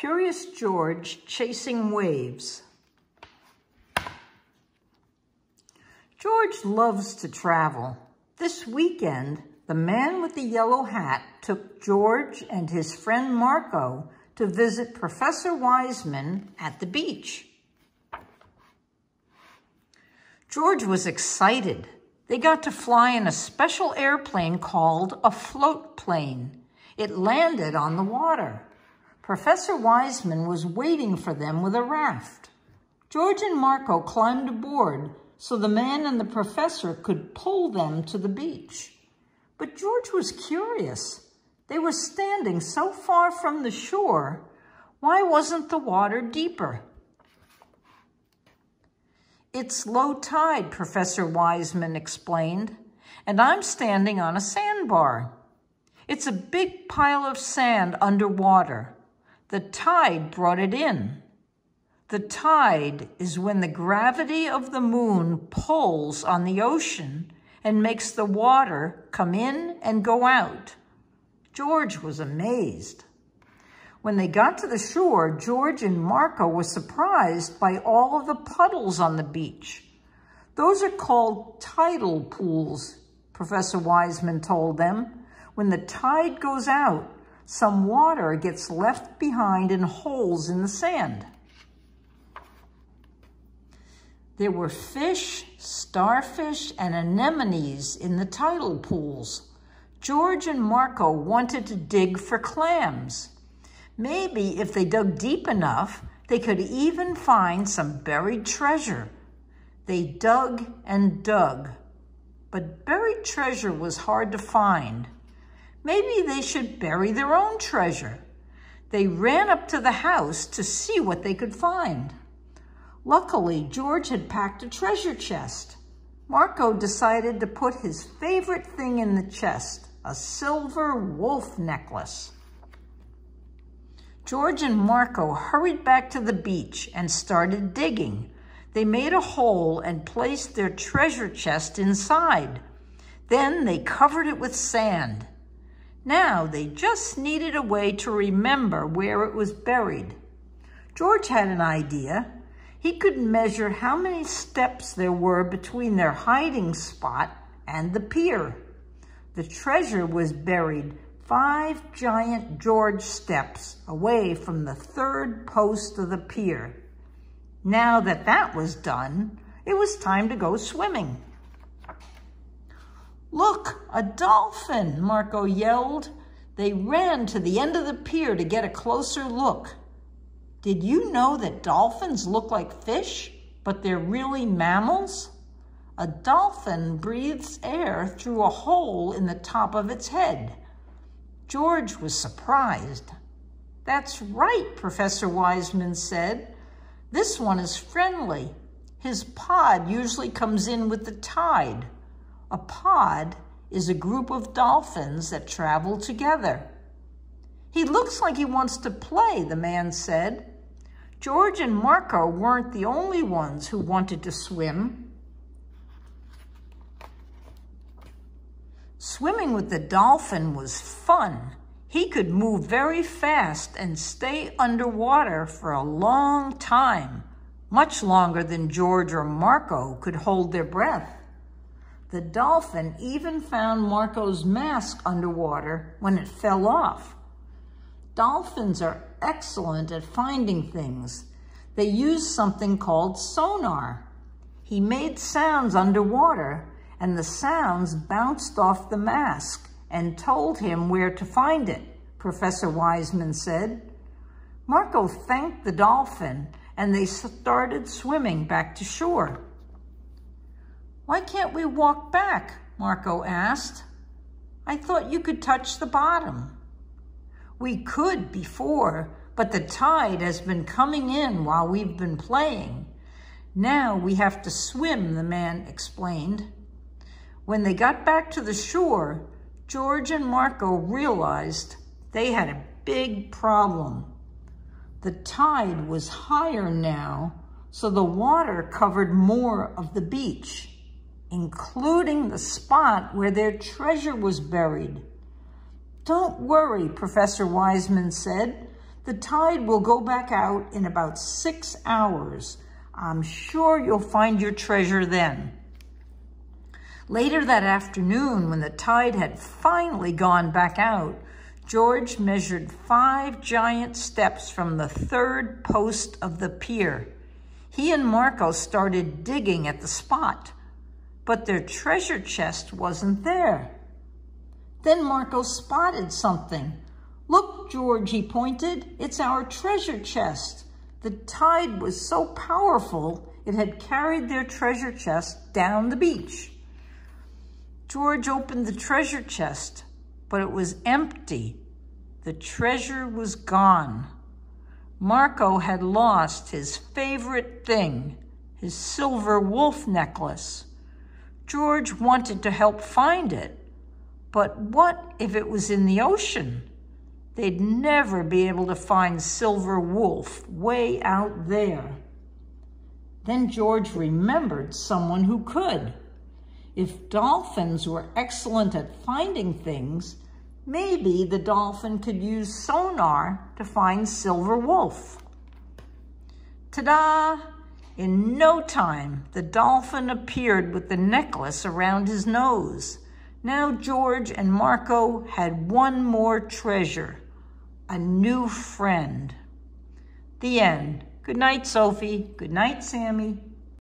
Curious George Chasing Waves. George loves to travel. This weekend, the man with the yellow hat took George and his friend Marco to visit Professor Wiseman at the beach. George was excited. They got to fly in a special airplane called a float plane. It landed on the water. Professor Wiseman was waiting for them with a raft. George and Marco climbed aboard so the man and the professor could pull them to the beach. But George was curious. They were standing so far from the shore. Why wasn't the water deeper? "It's low tide," Professor Wiseman explained, "and I'm standing on a sandbar. It's a big pile of sand underwater. The tide brought it in. The tide is when the gravity of the moon pulls on the ocean and makes the water come in and go out." George was amazed. When they got to the shore, George and Marco were surprised by all of the puddles on the beach. "Those are called tidal pools," Professor Wiseman told them. "When the tide goes out, some water gets left behind in holes in the sand." There were fish, starfish, and anemones in the tidal pools. George and Marco wanted to dig for clams. Maybe if they dug deep enough, they could even find some buried treasure. They dug and dug, but buried treasure was hard to find. Maybe they should bury their own treasure. They ran up to the house to see what they could find. Luckily, George had packed a treasure chest. Marco decided to put his favorite thing in the chest, a silver wolf necklace. George and Marco hurried back to the beach and started digging. They made a hole and placed their treasure chest inside. Then they covered it with sand. Now they just needed a way to remember where it was buried. George had an idea. He could measure how many steps there were between their hiding spot and the pier. The treasure was buried 5 giant George steps away from the 3rd post of the pier. Now that that was done, it was time to go swimming. "Look, a dolphin!" Marco yelled. They ran to the end of the pier to get a closer look. Did you know that dolphins look like fish, but they're really mammals? A dolphin breathes air through a hole in the top of its head. George was surprised. "That's right," Professor Wiseman said. "This one is friendly. His pod usually comes in with the tide. A pod is a group of dolphins that travel together." "He looks like he wants to play," the man said. George and Marco weren't the only ones who wanted to swim. Swimming with the dolphin was fun. He could move very fast and stay underwater for a long time, much longer than George or Marco could hold their breath. The dolphin even found Marco's mask underwater when it fell off. Dolphins are excellent at finding things. They use something called sonar. He made sounds underwater, and the sounds bounced off the mask and told him where to find it, Professor Wiseman said. Marco thanked the dolphin, and they started swimming back to shore. "Why can't we walk back?" Marco asked. "I thought you could touch the bottom." "We could before, but the tide has been coming in while we've been playing. Now we have to swim," the man explained. When they got back to the shore, George and Marco realized they had a big problem. The tide was higher now, so the water covered more of the beach, including the spot where their treasure was buried. "Don't worry," Professor Wiseman said. The tide will go back out in about 6 hours. I'm sure you'll find your treasure then." Later that afternoon, when the tide had finally gone back out, George measured 5 giant steps from the 3rd post of the pier. He and Marco started digging at the spot, but their treasure chest wasn't there. Then Marco spotted something. "Look, George," he pointed, "it's our treasure chest." The tide was so powerful, it had carried their treasure chest down the beach. George opened the treasure chest, but it was empty. The treasure was gone. Marco had lost his favorite thing, his silver wolf necklace. George wanted to help find it, but what if it was in the ocean? They'd never be able to find Silver Wolf way out there. Then George remembered someone who could. If dolphins were excellent at finding things, maybe the dolphin could use sonar to find Silver Wolf. Ta-da! In no time, the dolphin appeared with the necklace around his nose. Now George and Marco had one more treasure, a new friend. The end. Good night, Sophie. Good night, Sammy.